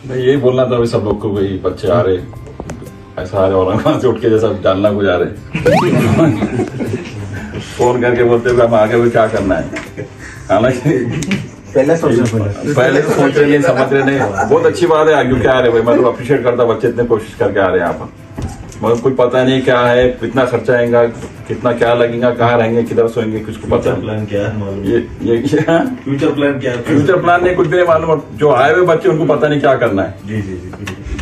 नहीं यही बोलना था अभी सब लोग को, भाई बच्चे आ रहे ऐसा आ रहे और वहां से उठ के जैसा जानना को जा रहे फोन करके बोलते हुए हम आगे भी क्या करना है। हालांकि पहले तो सोच रहे नहीं, समझ रहे नहीं। बहुत अच्छी बात है आगे क्या आ रहे भाई, मैं तो अप्रिशिएट करता बच्चे इतने कोशिश करके आ रहे हैं यहाँ पर। मगर कुछ पता नहीं क्या है, कितना खर्चा आएगा, कितना क्या लगेगा, कहाँ रहेंगे, किधर सोएंगे, कुछ को पता प्लान क्या है, ये फ्यूचर प्लान क्या है? फ्यूचर प्लान नहीं, कुछ भी नहीं मालूम। जो आए हुए बच्चे उनको पता नहीं क्या करना है। जी जी जी,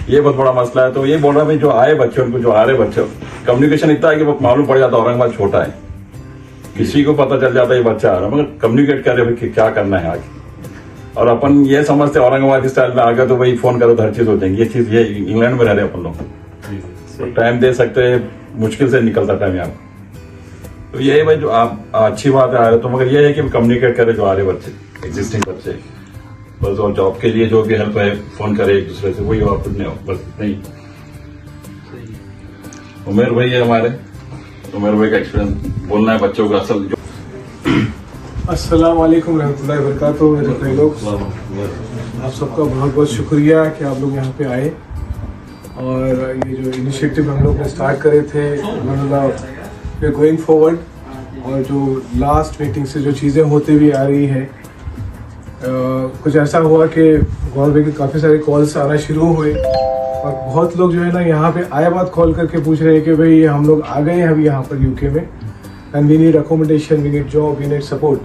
ये बहुत बड़ा मसला है। तो ये बोल रहा भाई जो आए बच्चे उनको, जो आ रहे बच्चे, कम्युनिकेशन इतना है कि वो मालूम पड़ जाता है औरंगाबाद छोटा है, किसी को पता चल जाता है ये बच्चा आ रहा है, मगर कम्युनिकेट कर रहे भाई क्या करना है आगे। और अपन ये समझते औरंगाबाद स्टाइल में आ गया तो भाई फोन करो तो हर चीज हो जाएगी। ये चीज ये इंग्लैंड में रह रहे अपन लोग, तो टाइम दे सकते हैं, मुश्किल से निकलता टाइम यहाँ। तो ये है भाई जो आप अच्छी बात है आ रहे, तो मगर ये है कि कम्युनिकेट करें जो आ रहे बच्चे, एग्जिस्टिंग बच्चे बस, और जॉब के लिए जो भी हेल्प है फोन करे एक दूसरे से, वही और कुछ नहीं हो, बस नहीं। उमेर भाई है हमारे, उमेर भाई का एक्सपीरियंस बोलना है बच्चों का असल। अस्सलाम वालेकुम रहमतुल्लाहि व बरकातुहू। मेरे भाई लोग, आप सबका बहुत बहुत शुक्रिया कि आप लोग यहाँ पे आए। और ये जो इनिशिएटिव हम लोग ने स्टार्ट करे थे, वी गोइंग फॉरवर्ड, और जो लास्ट मीटिंग से जो चीज़ें होती हुई आ रही है, कुछ ऐसा हुआ कि गौर भाई के काफ़ी सारे कॉल्स आना शुरू हुए, और बहुत लोग जो है ना यहाँ पे आए बात कॉल करके पूछ रहे हैं कि भाई हम लोग आ गए हैं अभी यहाँ पर यूके में, and we need accommodation, we need job, we need support.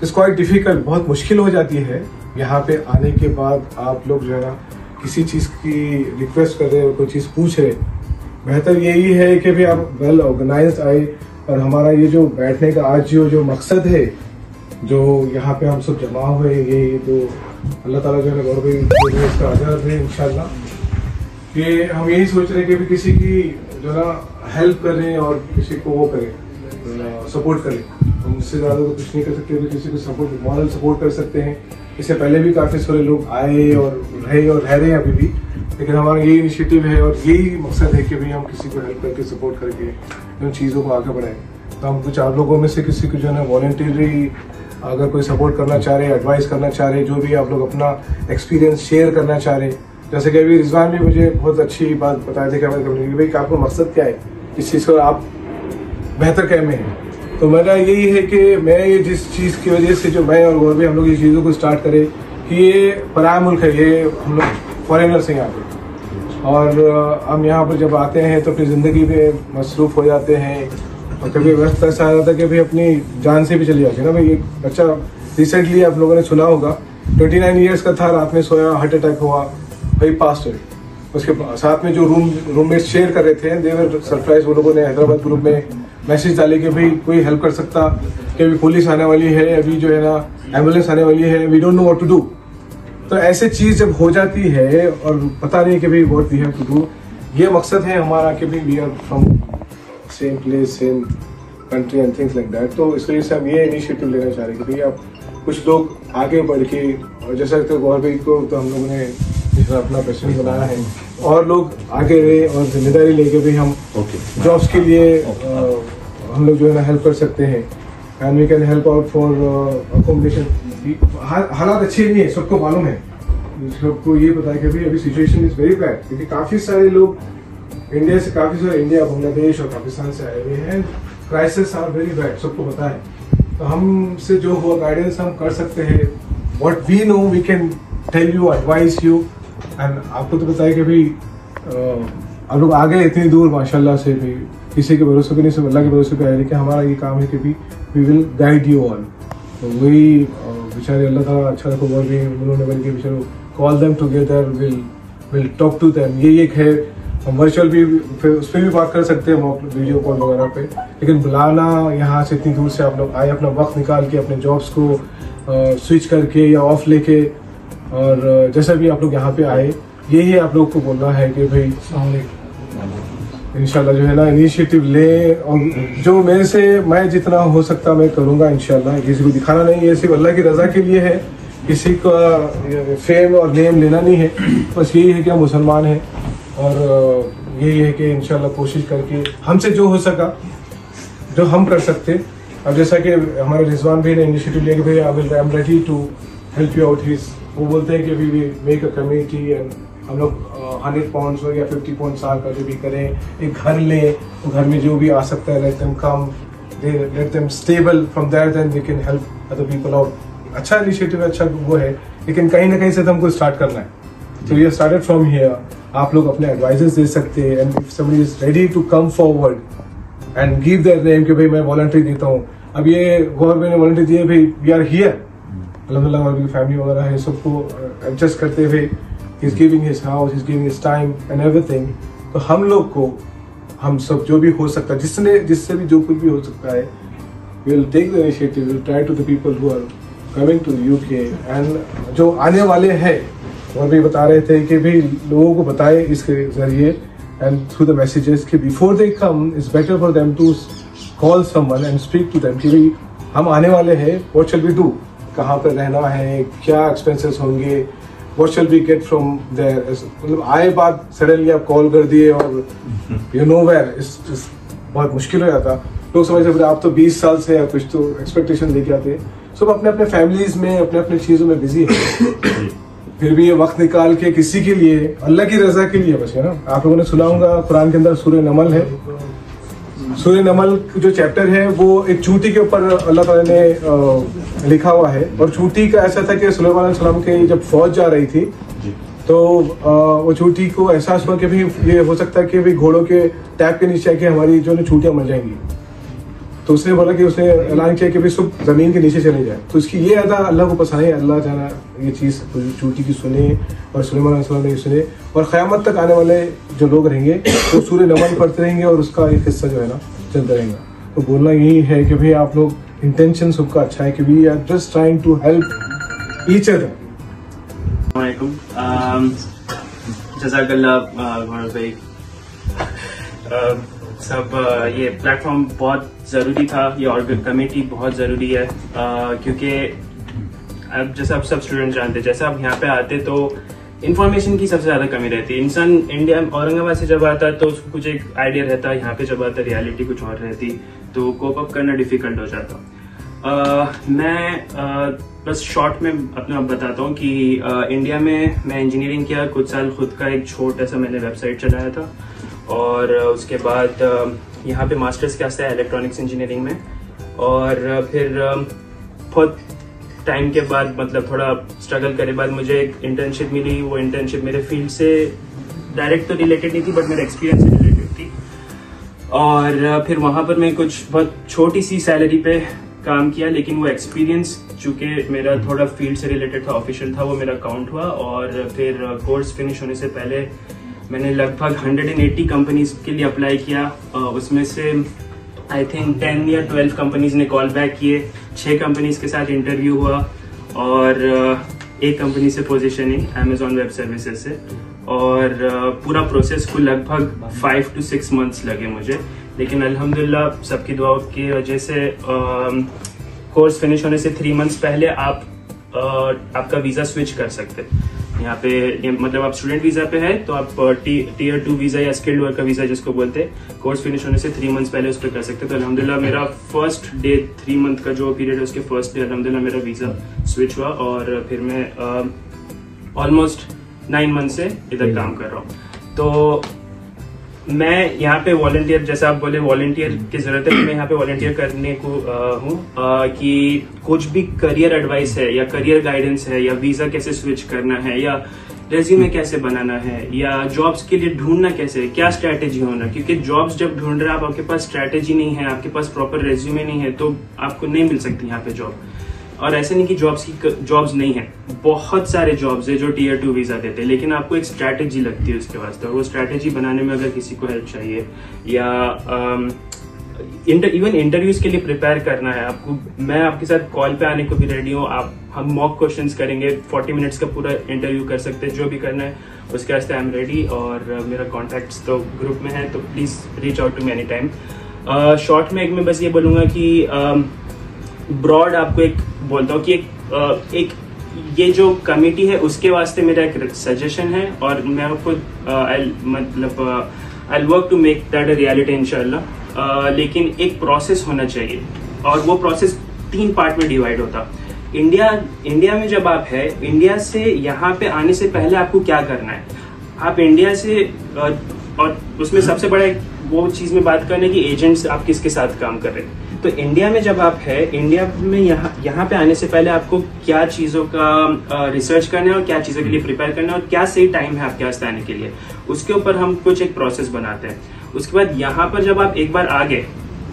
It's quite difficult, बहुत मुश्किल हो जाती है यहाँ पे आने के बाद। आप लोग जो है ना किसी चीज़ की रिक्वेस्ट कर रहे हो, कोई चीज़ पूछ रहे, बेहतर यही है कि भी आप वेल ऑर्गेनाइज्ड आए। और हमारा ये जो बैठने का आज जो मकसद है, जो यहाँ पे हम सब जमा हुए, ये तो अल्लाह ताला जो है गौर भाई इसका आज़ाद है इंशाल्लाह। ये हम यही सोच रहे हैं कि भी किसी की जो ना हेल्प करें और किसी को वो करें, सपोर्ट करें। हम उससे ज़्यादा तो कुछ नहीं कर सकते, तो किसी को सपोर्ट, मॉरल सपोर्ट कर सकते हैं। इससे पहले भी काफ़ी सारे लोग आए और रह रहे हैं अभी भी, लेकिन हमारा यही इनिशिएटिव है और यही मकसद है कि भाई हम किसी को हेल्प करके, सपोर्ट करके उन चीज़ों को आगे बढ़ाएं। तो हम कुछ आप लोगों में से किसी को जो है ना वॉलंटियरली अगर कोई सपोर्ट करना चाह रहे, एडवाइस करना चाह रहे, जो भी आप लोग अपना एक्सपीरियंस शेयर करना चाह रहे, जैसे कि अभी रिजवान भी मुझे बहुत अच्छी बात बताया था कि हमारे कम्युनिटी भाई आपका मकसद क्या है, इस चीज़ को आप बेहतर क्या में है। तो मेरा यही है कि मैं ये जिस चीज़ की वजह से जो मैं और गौर भी हम लोग ये चीज़ों को स्टार्ट करें कि ये पराया मुल्क है, ये हम लोग फॉरेनर्स हैं यहाँ पे, और हम यहाँ पर जब आते हैं तो अपनी ज़िंदगी में मसरूफ़ हो जाते हैं, और कभी वक्त ऐसा आ जाता है कि भाई अपनी जान से भी चली जाती है ना। भाई एक बच्चा रिसेंटली आप लोगों ने सुना होगा, 29 ईयर्स का था, रात में सोया, हार्ट अटैक हुआ, भाई पास्ट है। उसके साथ में जो रूममेट्स शेयर कर रहे थे, देवर सरप्राइज, वो लोगों ने हैदराबाद ग्रुप में मैसेज डाले कि भाई कोई हेल्प कर सकता, कि अभी पुलिस आने वाली है, अभी जो है ना एम्बुलेंस आने वाली है, we don't know what to do. तो ऐसे चीज़ जब हो जाती है और पता नहीं कि भाई what we have to do, ये मकसद है हमारा कि भाई we are from same place, same country and things like that. तो इस वजह से हम ये इनिशिएटिव लेना चाह रहे हैं कि भाई आप कुछ लोग आगे बढ़ के, और जैसा तो गौर भाई को तो हम लोगों ने अपना पैशन बनाया है, और लोग आगे रहे और जिम्मेदारी लेके भी हम जॉब्स के लिए हम लोग जो है ना हेल्प कर सकते हैं, and we can help out for accommodation. हालात अच्छे नहीं है, सबको मालूम है, सबको ये पता है कि भाई अभी सिचुएशन इज वेरी बैड, क्योंकि काफ़ी सारे लोग इंडिया से, काफ़ी सारे इंडिया, बांग्लादेश और पाकिस्तान से आए हुए हैं, क्राइसिस आर वेरी बैड, सबको पता है। तो हमसे जो हुआ गाइडेंस हम कर सकते हैं, what we know we can tell you, advice you, and आपको तो बताया कि भाई आप लोग आ गए इतनी दूर माशाल्लाह से, भी किसी के भरोसे पे नहीं, सिर्फ अल्लाह के भरोसे पे आए, लेकिन हमारा ये काम है कि भी we will guide you all. तो वही बेचारे अल्लाह ताला अच्छा रखो, और भी उन्होंने बल्कि बेचारे call them together, will talk to them. ये एक है, हम वर्चुअल भी फिर उस पर भी बात कर सकते हैं, वीडियो कॉल वगैरह पे, लेकिन बुलाना यहाँ से इतनी दूर से आप लोग आए, अपना वक्त निकाल के अपने जॉब्स को स्विच करके या ऑफ लेके, और जैसा भी आप लोग यहाँ पे आए, यही आप लोग को बोलना है कि भाई इंशाल्लाह जो है ना इनिशिएटिव ले, और जो मेरे से मैं जितना हो सकता मैं करूँगा इंशाल्लाह। किसी को दिखाना नहीं है, सिर्फ अल्लाह की रज़ा के लिए है, किसी का फेम और नेम लेना नहीं है, बस यही है कि हम मुसलमान हैं, और यही है कि इंशाल्लाह कोशिश करके हमसे जो हो सका, जो हम कर सकते अब जैसा कि हमारे रिजवान भाई ने इनिशिएटिव लिया कि भाई I am ready to help you out his, वो बोलते हैं कि we make a community and हम लोग 100 पाउंड्स या 50 पाउंड साल का जो भी करें, एक घर लें, तो घर में जो भी आ सकता है let them come, let them stable, from there then we can help other people out. अच्छा इनिशिएटिव है, अच्छा वो है, लेकिन कहीं ना कहीं से तो हमको स्टार्ट करना है। तो वी स्टार्टेड फ्रॉम हियर। आप लोग अपने एडवाइजेस दे सकते हैं and if somebody is ready to come forward and give their name कि भाई मैं वॉलंटरी देता हूँ। अब ये गवर्नमेंट ने वॉलंटरी दिए, भाई वी आर हियर, अल्हम्दुलिल्लाह हमारी फैमिली वगैरह है, सबको एडजस्ट करते हुए he is giving his house, he is giving his time and everything. तो हम लोग को, हम सब जो भी हो सकता है, जिससे भी जो कुछ भी हो सकता है, we will take the initiative, will try to the people who are coming to UK and जो आने वाले हैं, और भी बता रहे थे कि भी लोगों को बताए इसके जरिए एंड थ्रू द मैसेजेस कि before they come it's better for them to call someone and speak to them कि भाई हम आने वाले हैं, व्हाट शैल वी डू, कहाँ पर रहना है, क्या एक्सपेंसेस होंगे, what shall we get from there. मतलब आए बात सडनली आप कॉल कर दिए और यू नो वेयर, बहुत मुश्किल हो जाता। लोग समझते आप तो 20 साल से या कुछ तो एक्सपेक्टेशन लेके आते, सब अपने अपने फैमिलीज में अपने अपने चीजों में बिजी है, फिर भी ये वक्त निकाल के किसी के लिए, अल्लाह की रजा के लिए बस है ना। आप लोगों ने सुना होगा कुरान के अंदर सूरह नमल है, सूरह नमल जो चैप्टर है वो एक चूंटी के ऊपर अल्लाह ताला ने लिखा हुआ है। और चूंटी का ऐसा था कि सुलेमान अलैहिस्सलाम के जब फौज जा रही थी तो वो चूंटी को एहसास हुआ कि भाई ये हो सकता है कि भाई घोड़ों के टैप के नीचे आके हमारी जो है चूंटियां मर जाएंगी। तो उसने बोला कि उसने ऐलान किया कि भाई सब जमीन के नीचे चले जाए। तो इसकी ये अदा अल्लाह को पसंद है, अल्लाह जाना ये चीज़ चूंटी की सुने और सुलेमान अलैहिस्सलाम ने सुने, और क़यामत तक आने वाले जो लोग रहेंगे वो सूरह नमल पढ़ते रहेंगे और उसका एक हिस्सा जो है ना चलता रहेगा। तो बोलना यही है कि भाई आप लोग, इंटेंशन सबका अच्छा है कि we are just trying to help each other. जज़ाकल्लाह भाई, सब ये प्लेटफॉर्म बहुत ज़रूरी था, ये और कमेटी बहुत ज़रूरी है, क्योंकि अब जैसे आप सब स्टूडेंट जानते हैं, जैसे आप यहाँ पे आते तो इन्फॉर्मेशन की सबसे ज़्यादा कमी रहती है। इंसान इंडिया औरंगाबाद से जब आता तो उसको कुछ एक आइडिया रहता है, यहाँ पे जब आता रियलिटी कुछ और रहती, तो कोप अप करना डिफिकल्ट हो जाता। मैं बस शॉर्ट में अपना बताता हूँ कि इंडिया में मैं इंजीनियरिंग किया, कुछ साल खुद का एक छोटा सा मैंने वेबसाइट चलाया था, और उसके बाद यहाँ पे मास्टर्स किया था इलेक्ट्रॉनिक्स इंजीनियरिंग में, और फिर बहुत टाइम के बाद, मतलब थोड़ा स्ट्रगल करे बाद, मुझे एक इंटर्नशिप मिली। वो इंटर्नशिप मेरे फील्ड से डायरेक्ट तो रिलेटेड नहीं थी, बट मेरे एक्सपीरियंस से रिलेटेड थी, और फिर वहाँ पर मैं कुछ बहुत छोटी सी सैलरी पे काम किया, लेकिन वो एक्सपीरियंस चूँकि मेरा थोड़ा फील्ड से रिलेटेड था, ऑफिशियल था, वो मेरा काउंट हुआ। और फिर कोर्स फिनिश होने से पहले मैंने लगभग 180 कंपनीज के लिए अप्लाई किया, उसमें से आई थिंक 10 या 12 कंपनीज ने कॉल बैक किए, 6 कंपनीज के साथ इंटरव्यू हुआ, और एक कंपनी से पोजीशनिंग अमेजॉन वेब सर्विसेज से, और पूरा प्रोसेस को लगभग 5 to 6 months लगे मुझे। लेकिन अल्हम्दुलिल्लाह सबकी दुआओं की वजह से कोर्स फिनिश होने से 3 months पहले आप आपका वीज़ा स्विच कर सकते। यहाँ पे मतलब आप स्टूडेंट वीज़ा पे है तो आप टीयर 2 वीज़ा या स्किल्ड वर्कर वीज़ा जिसको बोलते हैं, कोर्स फिनिश होने से 3 months पहले उस पर कर सकते। तो अल्हम्दुलिल्लाह मेरा फर्स्ट डे, 3 month का जो पीरियड है उसके फर्स्ट डे अल्हम्दुलिल्लाह मेरा वीज़ा स्विच हुआ, और फिर मैं ऑलमोस्ट 9 months से इधर काम कर रहा हूँ। तो मैं यहाँ पे वॉलंटियर, जैसे आप बोले वॉलंटियर की जरूरत है, मैं यहाँ पे वॉलंटियर करने को हूँ कि कुछ भी करियर एडवाइस है या करियर गाइडेंस है, या वीजा कैसे स्विच करना है, या रेज्यूमे कैसे बनाना है, या जॉब्स के लिए ढूंढना कैसे, क्या स्ट्रैटेजी होना, क्योंकि जॉब्स जब ढूंढ रहे हैं आप, आपके पास स्ट्रैटेजी नहीं है, आपके पास प्रॉपर रेज्यूमे नहीं है, तो आपको नहीं मिल सकती यहाँ पे जॉब। और ऐसे नहीं कि जॉब्स नहीं है, बहुत सारे जॉब्स है जो टीयर 2 वीजा देते हैं, लेकिन आपको एक स्ट्रैटेजी लगती है उसके वास्ते, और वो स्ट्रैटेजी बनाने में अगर किसी को हेल्प चाहिए, या इवन इंटरव्यूज के लिए प्रिपेयर करना है आपको, मैं आपके साथ कॉल पे आने को भी रेडी हूँ। हम मॉक क्वेश्चंस करेंगे, 40 मिनट्स का पूरा इंटरव्यू कर सकते हैं, जो भी करना है उसके वास्ते आई एम रेडी, और मेरा कॉन्टैक्ट्स तो ग्रुप में है, तो please reach out to me any time. Short में मैं बस ये बोलूंगा कि ब्रॉड आपको एक बोलता हूँ कि एक ये जो कमेटी है उसके वास्ते मेरा एक सजेशन है, और मैं आपको I work to make that a reality इंशाल्लाह। लेकिन एक प्रोसेस होना चाहिए, और वो प्रोसेस 3 पार्ट में डिवाइड होता। इंडिया में जब आप है, इंडिया से यहाँ पे आने से पहले आपको क्या करना है, आप इंडिया से और उसमें सबसे बड़ा वो चीज में बात करने की एजेंट्स आप किसके साथ काम कर रहे हैं। तो इंडिया में जब आप है, इंडिया में यहाँ पे आने से पहले आपको क्या चीजों का रिसर्च करना है और क्या चीजों के लिए प्रिपेयर करना है और क्या सही टाइम है आपके पास आने के लिए, उसके ऊपर हम कुछ एक प्रोसेस बनाते हैं। उसके बाद यहाँ पर जब आप एक बार आ गए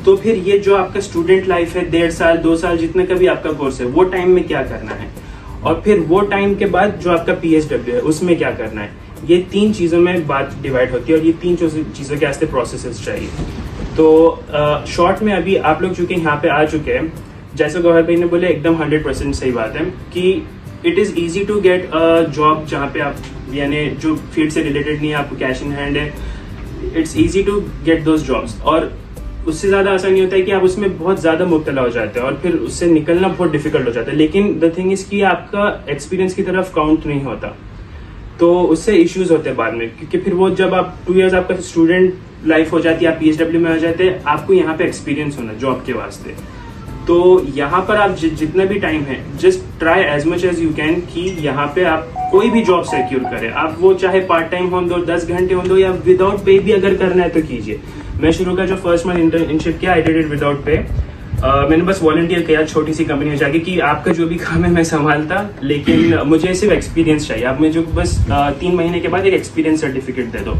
तो फिर ये जो आपका स्टूडेंट लाइफ है 1.5 साल 2 साल जितने का भी आपका कोर्स है, वो टाइम में क्या करना है, और फिर वो टाइम के बाद जो आपका PSW है उसमें क्या करना है। ये 3 चीजों में बात डिवाइड होती है और ये 3 चीजों के वास्ते प्रोसेसेस चाहिए। तो शॉर्ट में अभी आप लोग चूंकि यहाँ पे आ चुके हैं, जैसे गौहर भाई ने बोले एकदम 100% सही बात है कि it is easy to get a job जहाँ पे आप यानी जो फील्ड से रिलेटेड नहीं है, आपको कैश इन हैंड है, it's easy to get those jobs. और उससे ज्यादा ऐसा नहीं होता है कि आप उसमें बहुत ज्यादा मुब्तला हो जाते हैं और फिर उससे निकलना बहुत डिफिकल्ट हो जाता है। लेकिन द थिंग इज कि आपका एक्सपीरियंस की तरफ काउंट नहीं होता, तो उससे इश्यूज होते हैं बाद में, क्योंकि फिर वो जब आप 2 इयर्स आपका स्टूडेंट लाइफ हो जाती है, आप PSW में हो जाते हैं, आपको यहाँ पे एक्सपीरियंस होना जॉब के वास्ते। तो यहाँ पर आप जितना भी टाइम है, just try as much as you can कि यहाँ पे आप कोई भी जॉब सिक्योर करें। आप वो चाहे पार्ट टाइम हो दो, 10 घंटे हो दो, या विदाउट पे भी अगर करना है तो कीजिए। मैं शुरू का जो फर्स्ट मंथ इंटर्नशिप किया, I did it without pay. मैंने बस वॉलंटियर किया छोटी सी कंपनी में जाके कि आपका जो भी काम है मैं संभालता, लेकिन मुझे सिर्फ एक्सपीरियंस चाहिए। आप मुझे बस 3 महीने के बाद एक एक्सपीरियंस सर्टिफिकेट दे दो।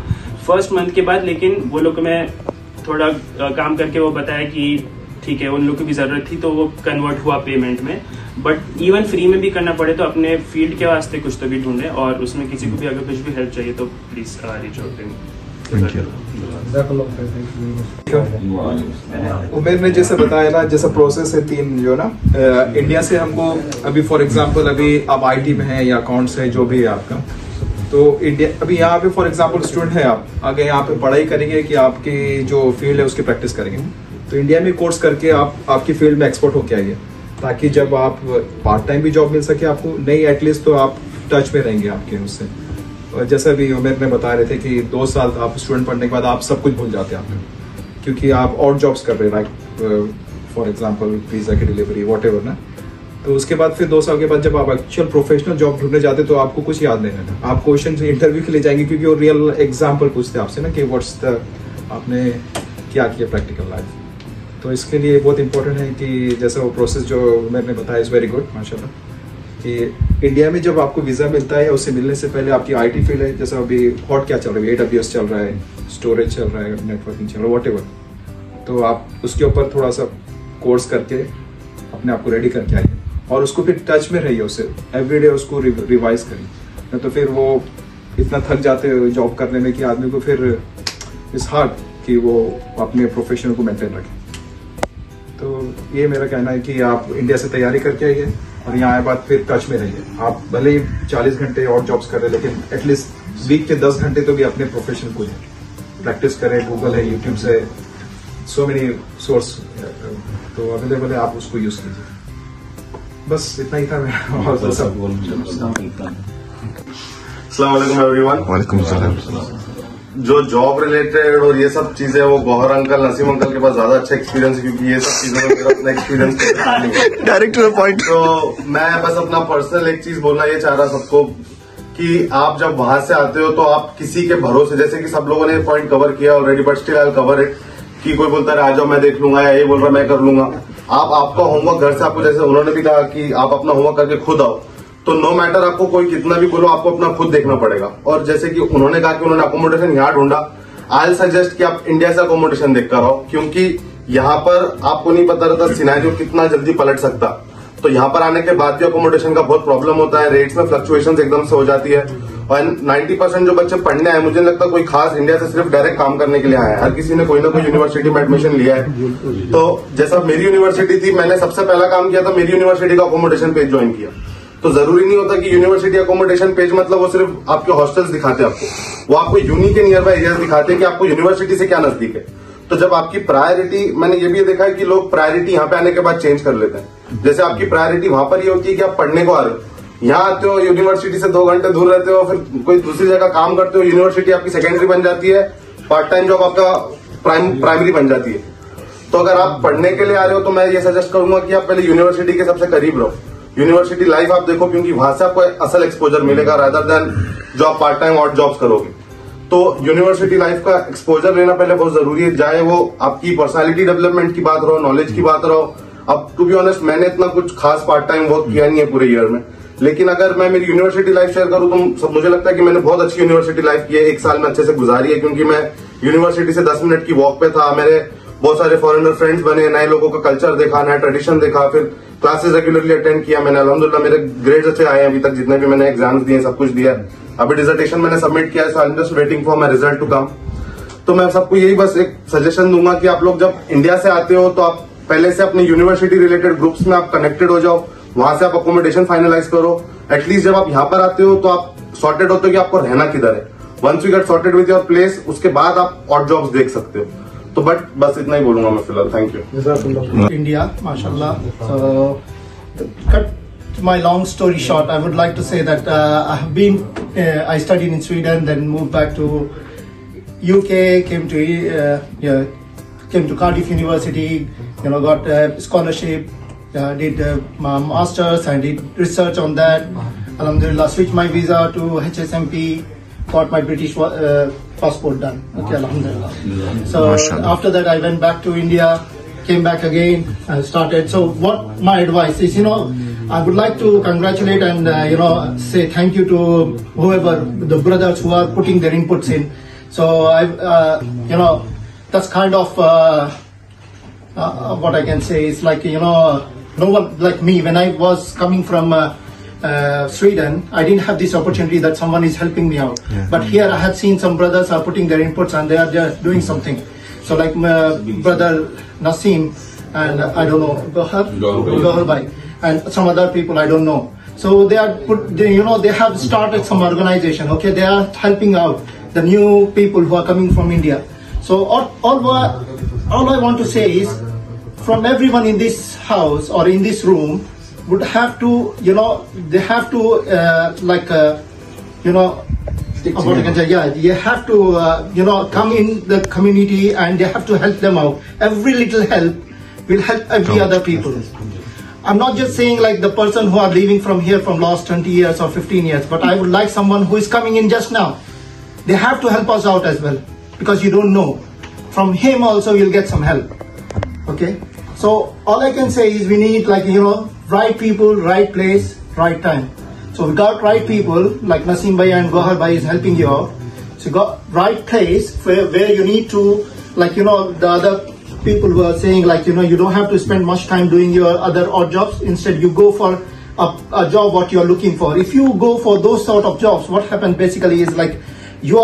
फर्स्ट मंथ के बाद लेकिन वो लोग को मैं थोड़ा काम करके वो बताया कि ठीक है, उन लोग की भी जरूरत थी तो वो कन्वर्ट हुआ पेमेंट में। बट इवन फ्री में भी करना पड़े तो अपने फील्ड के वास्ते कुछ तो भी ढूंढे, और उसमें किसी को भी अगर कुछ भी हेल्प चाहिए तो please reach out to me. Umer ने जैसे बताया ना, जैसा प्रोसेस है 3 जो ना, इंडिया से हमको अभी फॉर एग्जांपल अभी आप IT में है या अकाउंट्स है जो भी है आपका, तो इंडिया अभी यहाँ पे फॉर एग्जांपल स्टूडेंट है, आप आगे यहाँ पे पढ़ाई करेंगे कि आपकी जो फील्ड है उसकी प्रैक्टिस करेंगे, तो इंडिया में कोर्स करके आप आपकी फील्ड में एक्सपर्ट होके आइए, ताकि जब आप पार्ट टाइम भी जॉब मिल सके आपको, नहीं एटलीस्ट तो आप टच में रहेंगे आपके उससे। और जैसा भी उमेर ने बता रहे थे कि 2 साल आप स्टूडेंट पढ़ने के बाद आप सब कुछ भूल जाते हैं आपने, क्योंकि आप और जॉब्स कर रहे हैं, फॉर एग्जांपल वीजा की डिलीवरी वॉटेवर ना। तो उसके बाद फिर 2 साल के बाद जब आप एक्चुअल प्रोफेशनल जॉब ढूंढने जाते तो आपको कुछ याद नहीं रहता। आप क्वेश्चन इंटरव्यू के लिए जाएंगे क्योंकि वो रियल एग्जाम्पल पूछते हैं आपसे ना कि व्हाट्स द आपने क्या किया प्रैक्टिकल लाइफ। तो इसके लिए बहुत इंपॉर्टेंट है कि जैसा वो प्रोसेस जो मैंने बताया इज़ वेरी गुड माशाल्लाह, कि इंडिया में जब आपको वीज़ा मिलता है उससे मिलने से पहले आपकी IT फील्ड है, जैसा अभी हॉट क्या चल रहा है, AWS चल रहा है, स्टोरेज चल रहा है, नेटवर्किंग चल रहा है, वॉटेवर, तो आप उसके ऊपर थोड़ा सा कोर्स करके अपने आप को रेडी करके आइए और उसको फिर टच में रहिए, उससे एवरीडे उसको रिवाइज करिए, नहीं तो फिर वो इतना थक जाते हैं जॉब करने में कि आदमी को फिर इट्स हार्ड कि वो अपने प्रोफेशन को मेंटेन रखे। तो ये मेरा कहना है कि आप इंडिया से तैयारी करके आइए और यहाँ आए बाद फिर टच में रहिए। आप भले ही 40 घंटे और जॉब्स करें, लेकिन एटलीस्ट वीक के 10 घंटे तो भी अपने प्रोफेशन को प्रैक्टिस करें। गूगल है, यूट्यूब से सो मेनी सोर्स तो अवेलेबल है, आप उसको यूज कीजिए। बस इतना ही था मैं और तो सब। अस्सलाम वालेकुम एवरीवन। वालेकुम सलाम। जो जॉब रिलेटेड और ये सब चीजें वो गौहर अंकल, नसीम अंकल के पास ज्यादा अच्छा एक्सपीरियंस है, क्योंकि ये सब चीजों में मेरा अपना experience direct to the point. तो मैं बस अपना पर्सनल एक चीज बोलना ये चाह रहा सबको कि आप जब वहां से आते हो तो आप किसी के भरोसे, जैसे कि सब लोगों ने पॉइंट कवर किया already, but still I cover it, कि कोई बोलता है आ जाओ मैं देख लूंगा, या ये बोल रहा मैं कर लूंगा। आप आपका होमवर्क घर से, आपको जैसे उन्होंने भी कहा कि आप अपना होमवर्क करके खुद आओ, तो नो मैटर आपको कोई कितना भी बोलो, आपको अपना खुद देखना पड़ेगा। और जैसे कि उन्होंने कहा कि उन्होंने अकोमोडेशन यहाँ ढूंढा, आई सजेस्ट कि आप इंडिया से अकोमोडेशन देख कर आओ, क्योंकि यहाँ पर आपको नहीं पता रहता सिनेरियो कितना जल्दी पलट सकता। तो यहाँ पर आने के बाद भी अकोमोडेशन का बहुत प्रॉब्लम होता है, रेट्स में फ्लक्चुएशन एकदम से हो जाती है। और 90% जो बच्चे पढ़ने आए, मुझे नहीं लगता कोई खास इंडिया से सिर्फ डायरेक्ट काम करने के लिए आया है, हर किसी ने कोई ना कोई यूनिवर्सिटी में एडमिशन लिया है। तो जैसा मेरी यूनिवर्सिटी थी, मैंने सबसे पहला काम किया था, मेरी यूनिवर्सिटी का अकोमोडेशन पेज ज्वाइन किया। तो जरूरी नहीं होता कि यूनिवर्सिटी अकोमोडेशन पेज मतलब वो सिर्फ आपके हॉस्टल्स दिखाते हैं आपको, वो आपको यूनी के नियर बाय एरियाज दिखाते हैं कि आपको यूनिवर्सिटी से क्या नजदीक है। तो जब आपकी प्रायोरिटी, मैंने ये भी देखा है कि लोग प्रायोरिटी यहाँ पे आने के बाद चेंज कर लेते हैं। जैसे आपकी प्रायोरिटी वहां पर ये होती है कि आप पढ़ने को आ रहे हो, यहाँ आते हो, यूनिवर्सिटी से 2 घंटे दूर रहते हो, फिर कोई दूसरी जगह काम करते हो, यूनिवर्सिटी आपकी सेकेंडरी बन जाती है, पार्ट टाइम जॉब आपका प्राइमरी बन जाती है। तो अगर आप पढ़ने के लिए आ रहे हो तो मैं ये सजेस्ट करूंगा कि आप पहले यूनिवर्सिटी के सबसे करीब रहो, यूनिवर्सिटी लाइफ आप देखो, क्योंकि वहां से आपको असल एक्सपोजर मिलेगा रादर देन जो आप पार्ट टाइम और जॉब्स करोगे। तो यूनिवर्सिटी लाइफ का एक्सपोजर लेना पहले बहुत जरूरी है, चाहे वो आपकी पर्सनालिटी डेवलपमेंट की बात रहो, नॉलेज की बात रहो। अब टू बी ऑनेस्ट मैंने इतना कुछ खास पार्ट टाइम वर्क किया नहीं है पूरे ईयर में, लेकिन अगर मैं मेरी यूनिवर्सिटी लाइफ शेयर करूं तो मुझे लगता है कि मैंने बहुत अच्छी यूनिवर्सिटी लाइफ की है, 1 साल में अच्छे से गुजारी है, क्योंकि मैं यूनिवर्सिटी से 10 मिनट की वॉक पे था, मेरे बहुत सारे फॉरेनर फ्रेंड्स बने, नए लोगों का कल्चर देखा, नया ट्रेडिशन देखा, फिर क्लासेस रेगुलरली अटेंड किया मैंने। अल्हम्दुलिल्लाह मेरे ग्रेड्स अच्छे आए हैं अभी तक, जितने भी मैंने एग्जाम्स दिए सब कुछ दिया। अभी डिसर्टेशन मैंने सबमिट किया है, I am just waiting for my result to come. तो मैं सबको यही बस एक सजेशन दूंगा कि आप लोग जब इंडिया से आते हो तो आप पहले से अपने यूनिवर्सिटी रिलेटेड ग्रुप्स में आप कनेक्टेड हो जाओ, वहां से आप अकोमोडेशन फाइनलाइज करो। एटलीस्ट जब आप यहाँ पर आते हो तो आप सॉर्टेड होते हो कि आपको रहना किधर है। Once you get sorted with your place, उसके बाद आप ऑड जॉब्स देख सकते हो। तो बट बस इतना ही बोलूंगा मैं फिलहाल। Thank you. India, mashallah. So, to cut my long story short, I would like to say that I have been, I studied in Sweden, then moved back to UK, came to Cardiff University, got a scholarship, did my masters and did research on that. Alhamdulillah, switched my visa to HSMP, got my British passport done. Okay, alhamdulillah. So after that I went back to India, came back again and started. So what my advice is, I would like to congratulate and say thank you to whoever, the brothers who are putting their inputs in. So I that's kind of what I can say is like, no one like me, when I was coming from Sweden, I didn't have this opportunity that someone is helping me out. But here I have seen some brothers are putting their inputs and they are just doing something. So like my brother Naseem and I don't know, Gohar Bhai and some other people I don't know. So they have started some organization. Okay, they are helping out the new people who are coming from India. So all I want to say is, from everyone in this house or in this room would have to, they have to you have to come in the community and they have to help them out. Every little help will help every other people. I'm not just saying like the person who are leaving from here from last 20 years or 15 years, but I would like someone who is coming in just now. They have to help us out as well, because you don't know. From him also you'll get some help. Okay, so all I can say is we need right people, right place, right time. So we got right people like Naseem Bhai and Gohar Bhai is helping you out. So you got right place where you need to, the other people who are saying you don't have to spend much time doing your other odd jobs. Instead you go for a job what you're looking for. If you go for those sort of jobs, what happens basically is you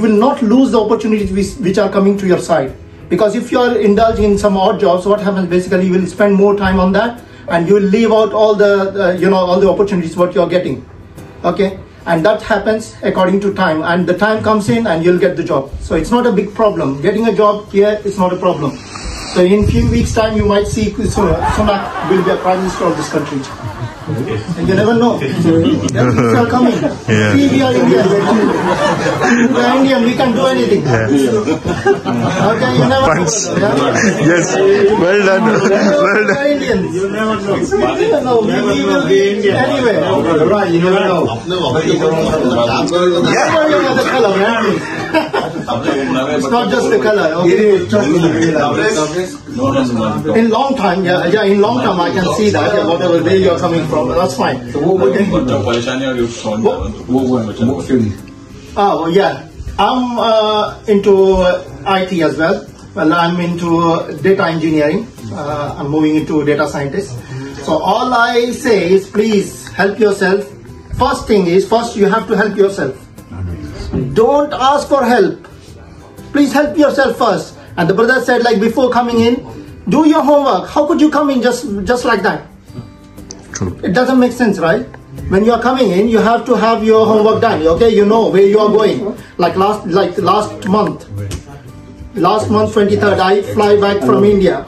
will not lose the opportunities which are coming to your side. Because if you are indulging in some odd jobs, what happens basically, you will spend more time on that and you will leave out all the all the opportunities what you are getting. Okay, and that happens according to time, and the time comes in and you'll get the job. So it's not a big problem. Getting a job here is not a problem. So in few weeks time you might see Sunak will be a prime minister of this country. And you never know. Things are coming. See, we are Indian. We are Indian. We can do anything. Okay, you never know. Yes, well done. Well We are done. Indians. You never know. We will be Indian. Anyway, right, you never know. Yeah. The color, man. It's not just the color. Okay. In long time, in long time I can see that whatever way you are coming from, that's fine. Okay. Oh yeah, I'm into IT as well. Well, I'm into data engineering. I'm moving into data scientist. So all I say is, please help yourself. First thing is, you have to help yourself. Don't ask for help. Please help yourself first. And the brother said, before coming in, do your homework. How could you come in just like that? True. It doesn't make sense, right? When you are coming in, you have to have your homework done. Okay, you know where you are going. Last month, 23rd, I fly back from India.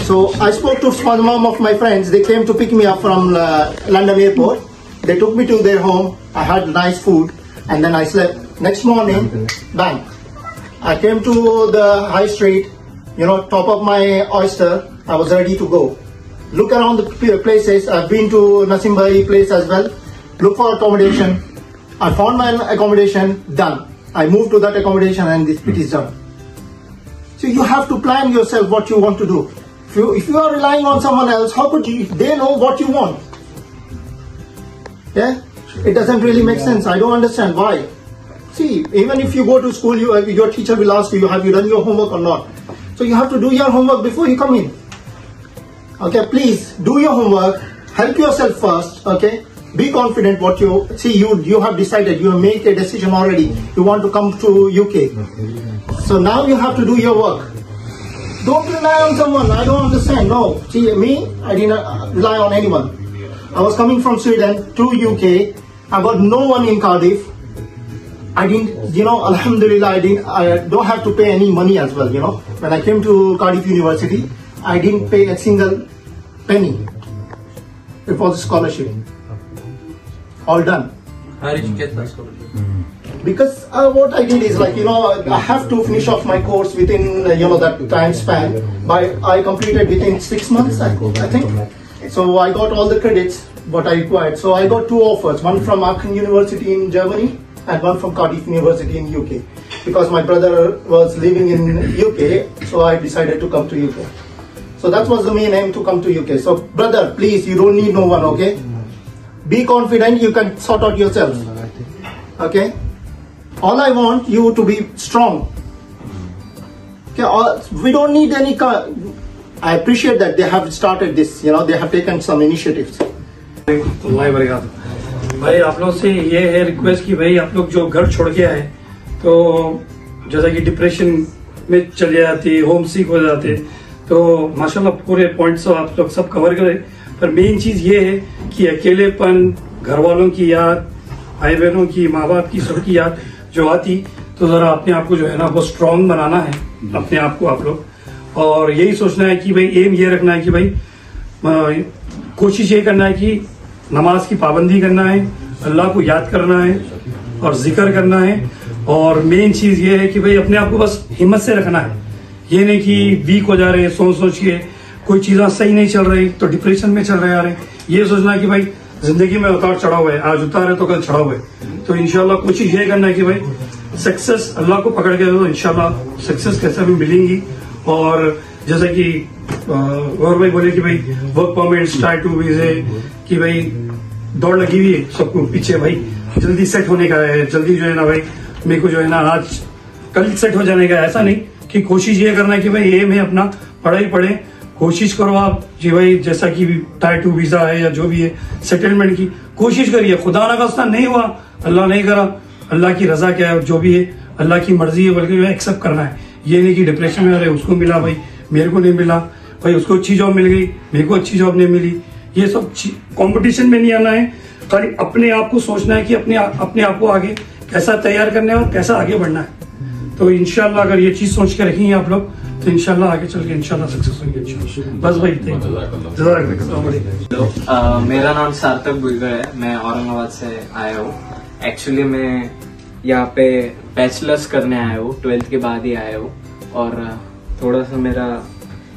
So I spoke to some of my friends. They came to pick me up from London airport. They took me to their home. I had nice food, and then I slept. Next morning, bang. I came to the high street, top of my oyster. I was ready to go. Look around the places. I've been to Nasimbai place as well. Look for accommodation. I found my accommodation, done. I moved to that accommodation and this bit is done. So you have to plan yourself what you want to do. If you are relying on someone else, how could they know what you want? Yeah? It doesn't really make sense. I don't understand why. See, even if you go to school, your teacher will ask you, have you done your homework or not? So you have to do your homework before you come in. Okay, please do your homework. Help yourself first. Okay, be confident what you see. You have decided. You make a decision already. You want to come to UK. So now you have to do your work. Don't rely on someone. I don't understand. No. See, me, I didn't rely on anyone. I was coming from Sweden to UK. I got no one in Cardiff. I didn't, Alhamdulillah, I don't have to pay any money as well, When I came to Cardiff University, I didn't pay a single penny. It was a scholarship. All done. How did you get that scholarship? Because what I did is I have to finish off my course within, that time span. I completed within 6 months, I think. So I got all the credits, what I required. So I got 2 offers, one from Aachen University in Germany and one from Cardiff University in UK. Because my brother was living in UK, so I decided to come to UK. So that was the main aim, to come to UK. So brother, please, you don't need no one, okay? Be confident, you can sort out yourself. Okay? All I want you to be strong. Okay, we don't need any I appreciate that they have started this, they have taken some initiatives. भाई आप लोग से ये है request कि भाई आप लोग जो घर छोड़ के आए तो जैसा कि डिप्रेशन में चले जाते, होम सिक हो जाते, तो माशाल्लाह पूरे पॉइंट्स आप लोग सब कवर करें। पर मेन चीज ये है कि अकेलेपन, घर वालों की याद, भाई बहनों की, माँ बाप की, सबकी याद जो आती, तो जरा अपने आप को जो है ना वो स्ट्रांग बनाना है अपने आप को आप लोग, और यही सोचना है कि भाई एम ये रखना है कि भाई कोशिश ये करना है कि नमाज की पाबंदी करना है, अल्लाह को याद करना है और जिक्र करना है, और मेन चीज ये है कि भाई अपने आप को बस हिम्मत से रखना है। ये नहीं कि वीक हो जा रहे हैं, सोच के कोई चीजें सही नहीं चल रही तो डिप्रेशन में चल रहे आ रहे। ये सोचना है कि भाई जिंदगी में उतार चढ़ाव है, आज उतार है तो कल चढ़ाव है। तो इंशाल्लाह कोशिश ये करना है कि भाई सक्सेस अल्लाह को पकड़ के तो इंशाल्लाह सक्सेस कैसे भी मिलेंगी। और जैसा कि गौर भाई बोले कि भाई वर्क परमिट, स्टार्ट टू वीजे, कि भाई दौड़ लगी हुई है सबको पीछे, भाई जल्दी सेट होने का है, जल्दी जो है ना भाई मेरे को जो है ना आज कल सेट हो जाने का। ऐसा नहीं कि कोशिश ये करना है कि भाई एम है अपना पढ़ाई पढ़े, कोशिश करो आप जी भाई, जैसा कि टायर 2 वीजा है या जो भी है सेटलमेंट की कोशिश करिए। खुदा ना खास्ता नहीं हुआ, अल्लाह नहीं करा, अल्लाह की रजा क्या है, जो भी है अल्लाह की मर्जी है, बल्कि एक्सेप्ट करना है। ये नहीं कि डिप्रेशन में आ रहे, उसको मिला भाई मेरे को नहीं मिला, भाई उसको अच्छी जॉब मिल गई मेरे को अच्छी जॉब नहीं मिली। ये सब कंपटीशन में नहीं आना है, खाली अपने आप को सोचना है कि अपने आप को आगे कैसा तैयार करना है और कैसा आगे बढ़ना है। तो इंशाल्लाह अगर ये चीज सोच के रखेंगे आप लोग तो इंशाल्लाह आगे चल के इंशाल्लाह सक्सेस होंगे। बस भाई मेरा नाम सार्थक बुलगड़ है, मैं औरंगाबाद से आया हूँ। एक्चुअली मैं यहाँ पे बैचलर्स करने आया हूँ, 12th के बाद ही आया हूँ, और थोड़ा सा मेरा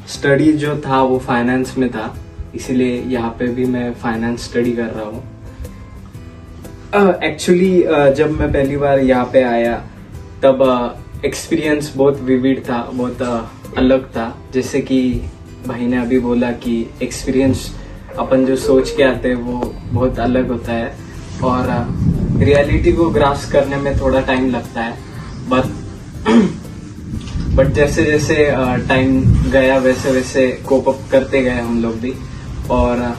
स्टडी जो था वो फाइनेंस में था, इसीलिए यहाँ पे भी मैं फाइनेंस स्टडी कर रहा हूँ। एक्चुअली जब मैं पहली बार यहाँ पे आया तब एक्सपीरियंस बहुत विविड था, बहुत अलग था। जैसे कि भाई ने अभी बोला कि एक्सपीरियंस अपन जो सोच के आते हैं वो बहुत अलग होता है, और रियलिटी को ग्रास करने में थोड़ा टाइम लगता है। बट जैसे जैसे टाइम गया वैसे वैसे कोप अप करते गए हम लोग भी। और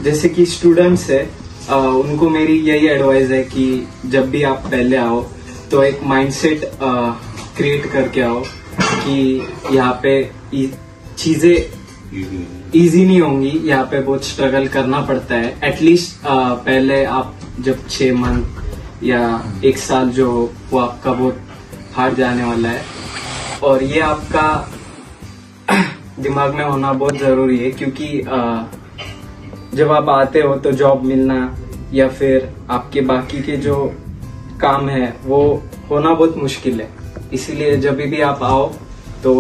जैसे कि स्टूडेंट्स है उनको मेरी यही एडवाइस है कि जब भी आप पहले आओ तो एक माइंडसेट क्रिएट करके आओ कि यहाँ पे चीजें इजी नहीं होंगी, यहाँ पे बहुत स्ट्रगल करना पड़ता है। एटलीस्ट पहले आप जब 6 मंथ या 1 साल जो वो आपका बहुत हार्ड जाने वाला है, और ये आपका दिमाग में होना बहुत जरूरी है, क्योंकि जब आप आते हो तो जॉब मिलना या फिर आपके बाकी के जो काम है वो होना बहुत मुश्किल है। इसीलिए जब भी आप आओ तो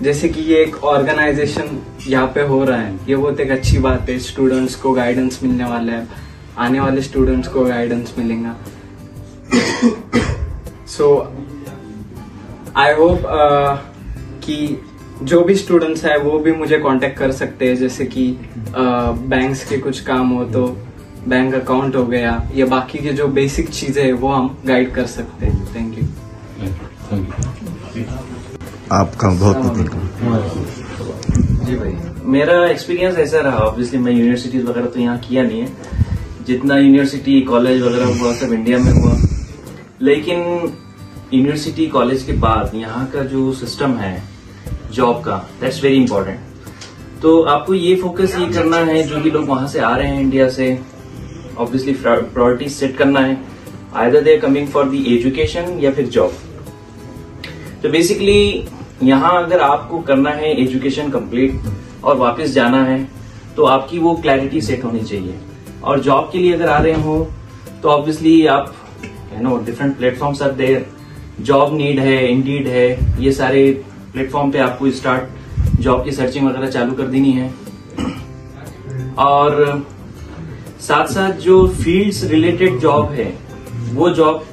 जैसे कि ये एक ऑर्गेनाइजेशन यहाँ पे हो रहा है, ये बहुत एक अच्छी बात है। स्टूडेंट्स को गाइडेंस मिलने वाला है, आने वाले स्टूडेंट्स को गाइडेंस मिलेगा। सो आई होप कि जो भी स्टूडेंट्स है वो भी मुझे कांटेक्ट कर सकते हैं, जैसे कि बैंक्स के कुछ काम हो तो बैंक अकाउंट हो गया, या बाकी के जो बेसिक चीजें है वो हम गाइड कर सकते हैं। Thank you. आपका बहुत बहुत वेलकम। जी भाई, मेरा एक्सपीरियंस ऐसा रहा, ऑब्वियसली मैं यूनिवर्सिटीज वगैरह तो यहाँ किया नहीं है, जितना यूनिवर्सिटी कॉलेज वगैरह हुआ सब इंडिया में हुआ, लेकिन यूनिवर्सिटी कॉलेज के बाद यहाँ का जो सिस्टम है जॉब का, दैट्स वेरी इंपॉर्टेंट। तो आपको ये फोकस ये करना है, जो भी लोग वहां से आ रहे हैं इंडिया से, ऑब्वियसली प्रायोरिटी सेट करना है, either they are coming for the education या फिर जॉब। तो बेसिकली यहाँ अगर आपको करना है एजुकेशन कंप्लीट और वापस जाना है तो आपकी वो क्लैरिटी सेट होनी चाहिए। और जॉब के लिए अगर आ रहे हो तो ऑब्वियसली आप different platforms are there, job need है, इंडीड है, ये सारे प्लेटफॉर्म पे आपको स्टार्ट जॉब की सर्चिंग वगैरह चालू कर देनी है। और साथ साथ जो फील्ड्स रिलेटेड जॉब है वो जॉब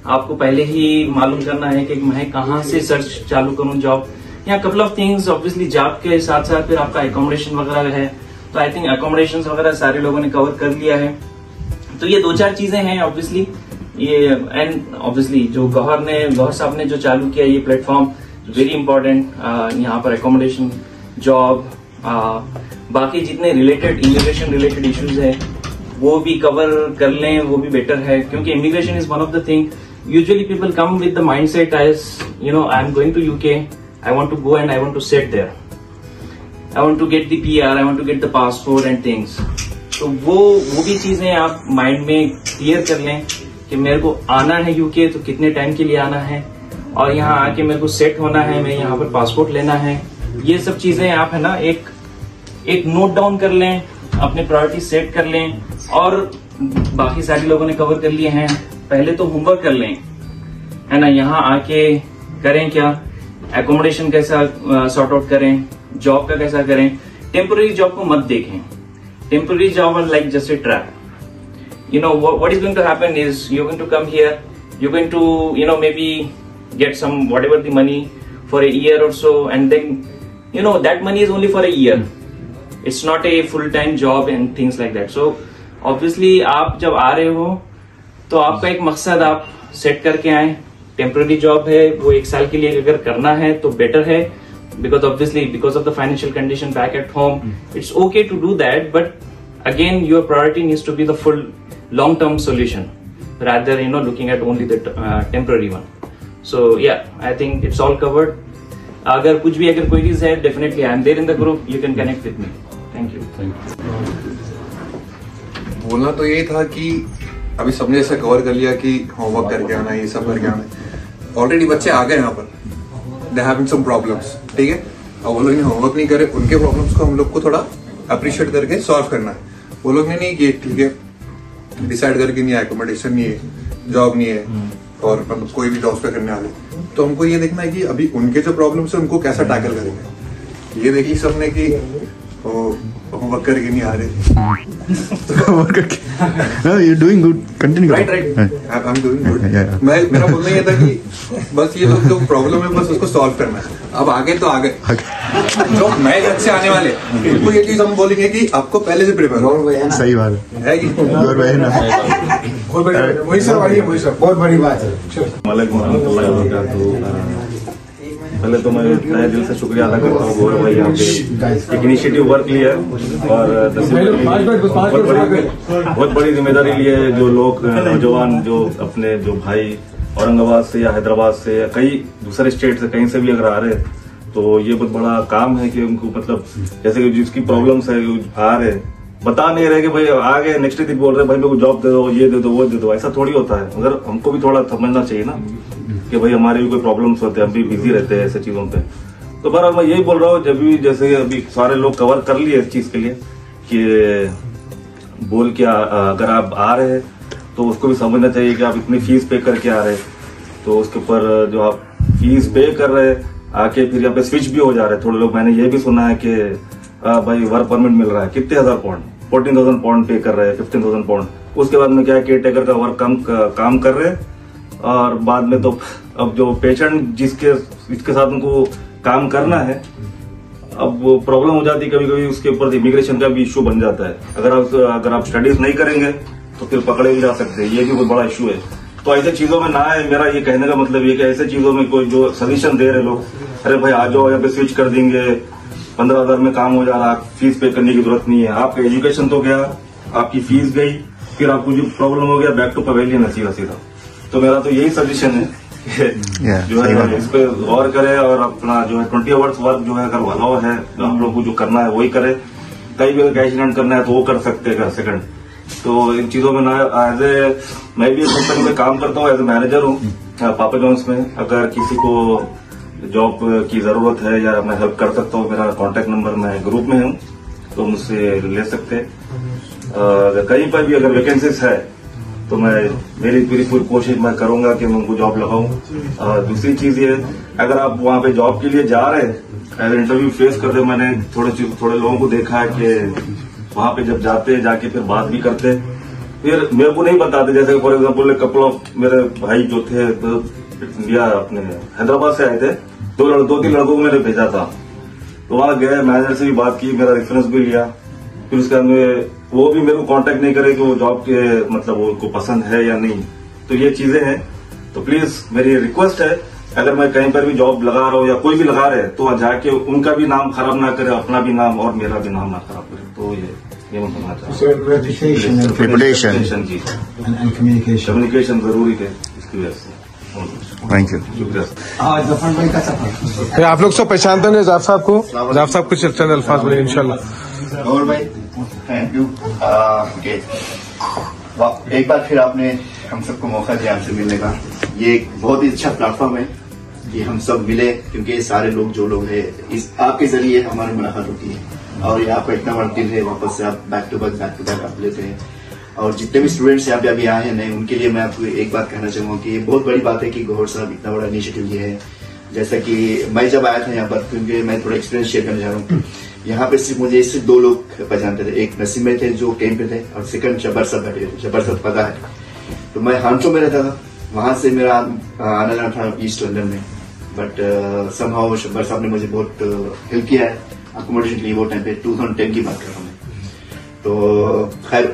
आपको पहले ही मालूम करना है कि मैं कहाँ से सर्च चालू करूँ जॉब। यहाँ couple of things, obviously job के साथ साथ फिर आपका एकोमोडेशन वगैरह है, तो आई थिंक एकोमोडेशन वगैरह सारे लोगों ने कवर कर लिया है। तो ये दो चार चीजें हैं ऑब्वियसली ये, एंड ऑब्वियसली जो गौहर साहब ने जो चालू किया ये प्लेटफॉर्म वेरी इंपॉर्टेंट। यहाँ पर एकोमोडेशन, जॉब, बाकी जितने रिलेटेड इमिग्रेशन रिलेटेड इश्यूज है वो भी कवर कर लें, वो भी बेटर है, क्योंकि immigration is one of the thing usually people come with the mindset as I'm going to UK, I want to go and I want to sit there, I want to get the PR, I want to get the passport and things। तो वो भी चीजें आप mind में clear कर लें कि मेरे को आना है यूके तो कितने टाइम के लिए आना है, और यहाँ आके मेरे को सेट होना है, मैं यहाँ पर पासपोर्ट लेना है। ये सब चीजें आप है ना एक नोट डाउन कर लें, अपने प्रायोरिटी सेट कर लें। और बाकी सारे लोगों ने कवर कर लिए हैं, पहले तो होमवर्क कर लें, है ना, यहाँ आके करें क्या, एकोमोडेशन कैसा सॉर्ट आउट करें, जॉब का कैसा करें। टेम्पोररी जॉब को मत देखें, temporary job are like just a trap. what is going to happen is you're going to come here, you're going to maybe get some whatever the money for a year or so, and then that money is only for a year, it's not a full time job and things like that। So obviously आप जब आ रहे हो तो आपका एक मकसद आप set करके आए। टेम्पररी जॉब है वो 1 साल के लिए अगर करना है तो बेटर है, because obviously because of the financial condition back at home it's okay to do that, but again your priority needs to be the full long term solution rather looking at only the temporary one. So yeah I think it's all covered. अगर कुछ भी अगर queries है definitely I am there in the group, you can connect with me. Thank you. बोलना तो यही था कि अभी सबने ऐसा कवर कर लिया कि होमवर्क करके आना, ये सब करके आना। ऑलरेडी बच्चे आ गए यहाँ पर, दे हैविंग सम प्रॉब्लम्स, ठीक है। अब वो लोग ने होमवर्क नहीं करे, उनके प्रॉब्लम्स को हम लोग को थोड़ा अप्रिशिएट करके सॉल्व करना है। वो लोग ने नहीं किए, ठीक है, डिसाइड करके नहीं है, एकोमोडेशन नहीं है, जॉब नहीं है, और मतलब कोई भी जॉब पे करने वाले, तो हमको ये देखना है कि अभी उनके जो प्रॉब्लम्स है उनको कैसा टैकल करेंगे। ये देखी सबने कि होमवर्क करके नहीं आ रहे, No, you're doing good. Continue. Right. I'm doing good. Yeah. मेरा बोलना ये था कि बस ये लोग जो प्रॉब्लम है बस उसको सॉल्व करना है। अब आगे तो आगे जो नए घर से आने वाले उनको ये चीज हम बोलेंगे कि आपको पहले से प्रिपेयर हो। सही बात है कि और बहन वही सर बहुत बड़ी बात है। पहले तो मैं तहे दिल से शुक्रिया अदा करता हूँ गौरव भाई, यहाँ पे एक इनिशिएटिव वर्क लिया और बहुत बड़ी जिम्मेदारी ली है। जो लोग नौजवान जो अपने जो भाई औरंगाबाद से या हैदराबाद से या कई दूसरे स्टेट से कहीं से भी अगर आ रहे तो ये बहुत बड़ा काम है कि उनको मतलब जैसे कि जिसकी प्रॉब्लम्स है आ रहे बता नहीं रहे कि भाई आ गए नेक्स्ट दिन बोल रहे भाई मेरे को जॉब दे दो, ये दे दो, वो दे दो। ऐसा थोड़ी होता है, मगर हमको भी थोड़ा समझना चाहिए ना कि भाई हमारे भी कोई प्रॉब्लम्स होते हैं, हम भी बिजी रहते हैं ऐसे चीजों पे। तो बहरहाल मैं यही बोल रहा हूँ, जब भी जैसे अभी सारे लोग कवर कर लिए इस चीज के लिए कि बोल के अगर आप आ रहे हैं तो उसको भी समझना चाहिए कि आप इतनी फीस पे करके आ रहे हैं, तो उसके ऊपर जो आप फीस पे कर रहे हैं आके फिर यहाँ पे स्विच भी हो जा रहे हैं थोड़े लोग। मैंने ये भी सुना है कि भाई वर्क परमिट मिल रहा है कितने हजार पाउंड, 14,000 पाउंड पे कर रहे हैं, 15,000 पाउंड। उसके बाद में क्या है, केयर टेकर का वर्क काम कर रहे हैं, और बाद में तो अब जो पेशेंट जिसके साथ उनको काम करना है, अब वो प्रॉब्लम हो जाती है कभी कभी, उसके ऊपर इमिग्रेशन का भी इश्यू बन जाता है। अगर आप स्टडीज नहीं करेंगे तो फिर पकड़े भी जा सकते हैं, ये भी बहुत बड़ा इश्यू है। तो ऐसे चीजों में ना है, मेरा ये कहने का मतलब ये कि ऐसे चीजों में कोई जो सजेशन दे रहे लोग, अरे भाई आ जाओ यहाँ पे स्विच कर देंगे, 15,000 में काम हो जा रहा, फीस पे करने की जरूरत नहीं है। आपका एजुकेशन तो गया, आपकी फीस गई, फिर आपको जो प्रॉब्लम हो गया बैक टू पवेलियन है सीधा। तो मेरा तो यही सजेशन है जो है इस पे गौर करे, और अपना जो है 20 आवर्स वर्क जो है अगर अलाउ है आप लोग को जो करना है वही करे। कहीं भी कैश हैंड करना है तो वो कर सकते हैं सेकंड। तो इन चीजों में ना मैं भी कंपनी में काम करता हूँ, एज ए मैनेजर हूँ पापा जॉन्स में। अगर किसी को जॉब की जरूरत है या मैं हेल्प कर सकता हूँ, मेरा कॉन्टेक्ट नंबर मैं ग्रुप में हूँ तो मुझसे ले सकते हैं। कहीं पर भी अगर वैकेंसीज है तो मेरी पूरी कोशिश मैं करूंगा कि मैं उनको जॉब लगाऊं। दूसरी चीज ये, अगर आप वहां पे जॉब के लिए जा रहे हैं, एज इंटरव्यू फेस करते, मैंने थोड़े लोगों को देखा है कि वहां पे जब जाते हैं जाके फिर बात भी करते, फिर मेरे को नहीं बताते। जैसे फॉर एग्जाम्पल कपल ऑफ मेरे भाई जो थे इंडिया अपने हैदराबाद से आए थे, 2-3 लड़कों को मैंने भेजा था, तो वहां गए, मैनेजर से भी बात की, मेरा रेफरेंस भी लिया, फिर उसके बाद वो भी मेरे को कांटेक्ट नहीं करे कि वो जॉब के मतलब वो उनको पसंद है या नहीं। तो ये चीजें हैं, तो प्लीज मेरी रिक्वेस्ट है, अगर मैं कहीं पर भी जॉब लगा रहा हूँ या कोई भी लगा रहे हैं तो जाके उनका भी नाम खराब ना करे, अपना भी नाम और मेरा भी नाम ना खराब करे। तो ये मैं कहना चाहता हूँ। कम्युनिकेशन जरूरी है इसकी वजह से। थैंक यू, शुक्रिया। आप लोग सब पहचानते होंगे जाफ साहब को, जाफ साहब कुछ चंद अल्फाज बोले इंशाल्लाह। और भाई थैंक यू। एक बार फिर आपने हम सबको मौका दिया हमसे मिलने का। ये एक बहुत ही अच्छा प्लेटफॉर्म है कि हम सब मिले, क्योंकि ये सारे लोग जो लोग हैं इस आपके जरिए हमारी मुलाकात होती है, और यहाँ पर इतना बड़ा दिन है, वापस से आप बैक टू बैक आप लेते हैं। और जितने भी स्टूडेंट्स यहाँ पे अभी आए हैं नए, उनके लिए मैं आपको एक बात कहना चाहूंगा कि ये बहुत बड़ी बात है कि गौहर साहब इतना बड़ा इनिशिएटिव लिए है। जैसा कि मैं जब आया था यहाँ पर, क्योंकि मैं थोड़ा एक्सपीरियंस शेयर करना चाह रहा हूँ, यहाँ पे मुझे सिर्फ 2 लोग पहचानते थे। एक नसीम में थे जो कैंप पे थे, और सेकंड शब्बर साहब बैठे थे। शब्बर साहब पता है, तो मैं हांचो में रहता था, वहां से मेरा आना जाना था ईस्ट लंदन में, बट समहाउ शब्बर साहब ने मुझे बहुत हेल्प किया है अकोमोडेशन के लिए। वो टाइम पे 2010 की बात कर रहा हूँ मैं। तो खैर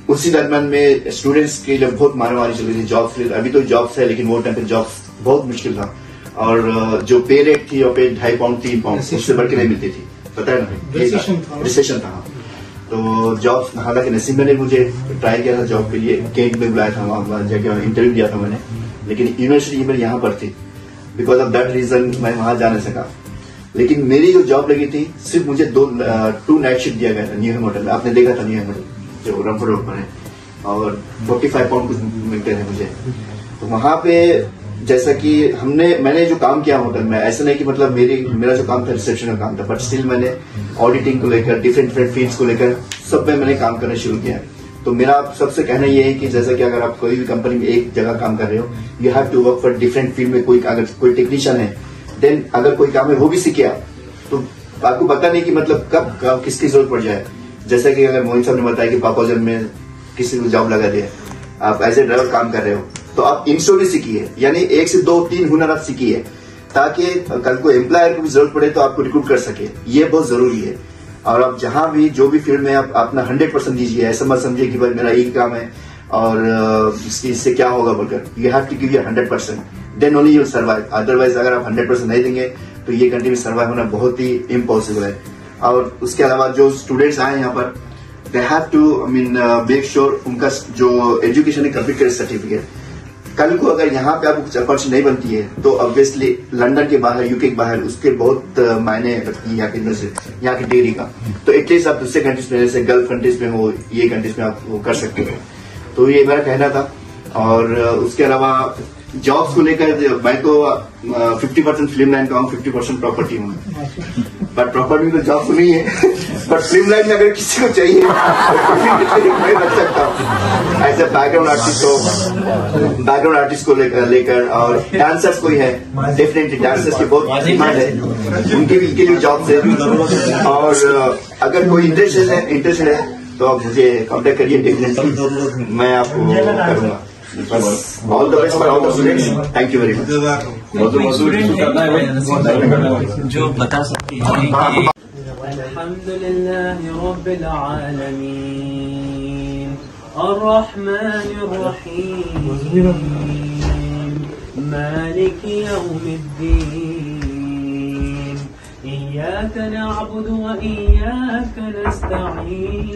उसी दरम्यान में स्टूडेंट्स के लिए बहुत मारामारी चल रही थी जॉब्स के लिए। अभी तो जॉब्स है, लेकिन वो टाइम पे जॉब्स बहुत मुश्किल था, और जो पे रेट थी वो पे 2.5 पाउंड 3 पाउंड उससे बढ़ के नहीं मिलती थी, पता है ना, रिसेशन था। तो जॉब, हालांकि नसीब ने मुझे ट्राई किया था जॉब के लिए, केंट में बुलाया था, वहां जाके इंटरव्यू दिया था मैंने, लेकिन यूनिवर्सिटी मेरी यहाँ पर थी, बिकॉज ऑफ दैट रीजन मैं वहां जा नहीं सका। लेकिन मेरी जो जॉब लगी थी, सिर्फ मुझे 2 नाइट शिफ्ट दिया गया था न्यू हेम होटल में। आपने देखा था न्यू हेम होटल जो रामपुर रोड पर है, और 45 पाउंड कुछ मिलते थे मुझे। तो वहां पे जैसा कि मैंने जो काम किया होटल में, ऐसा नहीं कि मतलब मेरा जो काम था रिसेप्शन का काम था, बट स्टिल मैंने ऑडिटिंग को लेकर, डिफरेंट फील्ड्स को लेकर सब में मैंने काम करना शुरू किया। तो मेरा सबसे कहना यह है कि जैसा कि अगर आप कोई भी कंपनी में एक जगह काम कर रहे हो, you have to work for different field में। अगर कोई टेक्नीशियन है, देन अगर कोई काम है वो भी सीखे आप, तो आपको पता नहीं कि मतलब कब किसकी जरूरत पड़ जाए। जैसा कि अगर मोहित साहब ने बताया कि पापाजन में किसी को जॉब लगा दिया, आप एज ए ड्राइवर काम कर रहे हो, तो आप इंस्टॉल सीखिए, यानी 1 से 2-3 हुनर आप सीखिए, ताकि कल को एम्प्लॉयर को भी जरूरत पड़े तो आपको रिक्रूट कर सके। ये बहुत जरूरी है। और आप जहां भी जो भी फील्ड में आप अपना 100% दीजिए। ऐसा मत समझिए कि भाई मेरा एक काम है और इससे क्या होगा बोलकर। You have to give your 100%, then only you survive. Otherwise अगर आप 100% नहीं देंगे तो ये कंट्री में सर्वाइव होना बहुत ही इम्पॉसिबल है। और उसके अलावा जो स्टूडेंट्स आए यहाँ पर, they have to make sure उनका जो एजुकेशन है कंप्लीट करे सर्टिफिकेट। कल को अगर यहाँ पे आपको अपॉर्चुनिटी नहीं बनती है तो ऑब्वियसली लंदन के बाहर, यूके के बाहर उसके बहुत मायने रखती है यहाँ की डिग्री का। तो एटलीस्ट आप दूसरे कंट्रीज में, जैसे गल्फ कंट्रीज में हो, ये कंट्रीज में आप वो कर सकते हो। तो ये मेरा कहना था। और उसके अलावा जॉब्स को लेकर मैं तो 50% फिल्म लाइन का हूँ, 50% प्रॉपर्टी हूँ, बट प्रॉपर्टी में तो जॉब तो नहीं है, बट फिल्म लाइन में अगर किसी को चाहिए तो मैं रख सकता हूँ। ऐसे बैकग्राउंड आर्टिस्ट को लेकर और डांसर्स कोई है, डेफिनेटली डांसर्स की बहुत डिमांड है, उनके लिए जॉब है। और अगर कोई इंटरेस्टेड है तो आप मुझे कांटेक्ट करिए, डेफिनेटली मैं आपको करूंगा। All the best for all the students, thank you very much. जो बता सकते हैं अल्हम्दुलिल्लाहि रब्बिल आलमीन अर्रहमानिर रहीम मालिकि यौमिद्दीन इय्याका नअबुदु व इय्याका नस्तईन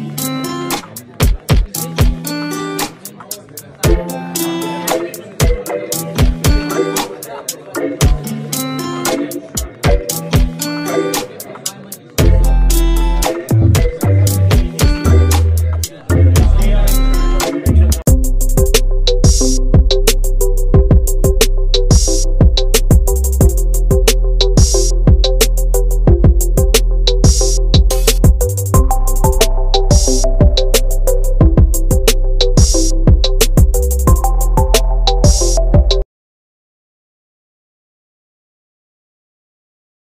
Thank you.